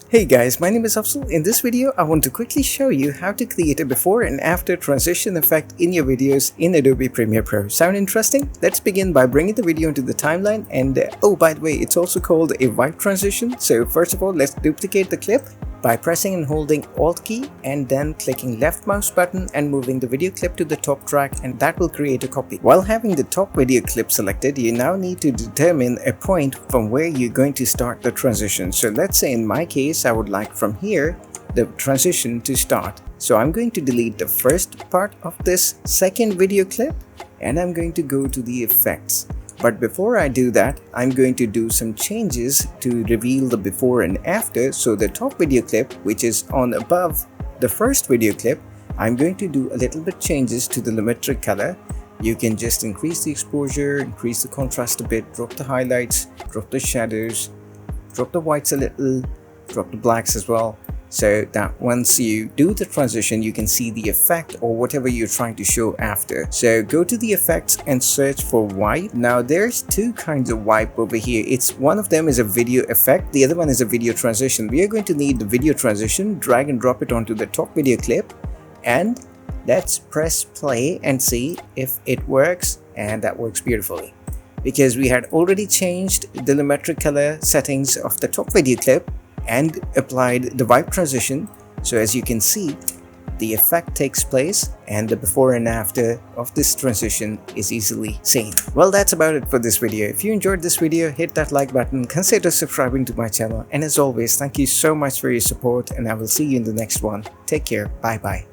Hey guys, my name is Afzal. In this video, I want to quickly show you how to create a before and after transition effect in your videos in Adobe Premiere Pro. Sound interesting? Let's begin by bringing the video into the timeline and oh, by the way, it's also called a wipe transition. So first of all, let's duplicate the clip by pressing and holding Alt key and then clicking left mouse button and moving the video clip to the top track, and that will create a copy. While having the top video clip selected, you now need to determine a point from where you're going to start the transition. So let's say in my case, I would like from here the transition to start. So I'm going to delete the first part of this second video clip and I'm going to go to the effects. But before I do that, I'm going to do some changes to reveal the before and after. So the top video clip, which is on above the first video clip, I'm going to do a little bit changes to the lumetric color. You can just increase the exposure, increase the contrast a bit, drop the highlights, drop the shadows, drop the whites a little, drop the blacks as well, so that once you do the transition you can see the effect or whatever you're trying to show after. So go to the effects and search for wipe. Now there's two kinds of wipe over here. One of them is a video effect, the other one is a video transition. We are going to need the video transition. Drag and drop it onto the top video clip and let's press play and see if it works, and that works beautifully because we had already changed the lumetric color settings of the top video clip and applied the wipe transition. So as you can see, the effect takes place and the before and after of this transition is easily seen. Well, that's about it for this video. If you enjoyed this video, hit that like button, consider subscribing to my channel, and as always, thank you so much for your support and I will see you in the next one. Take care. Bye bye.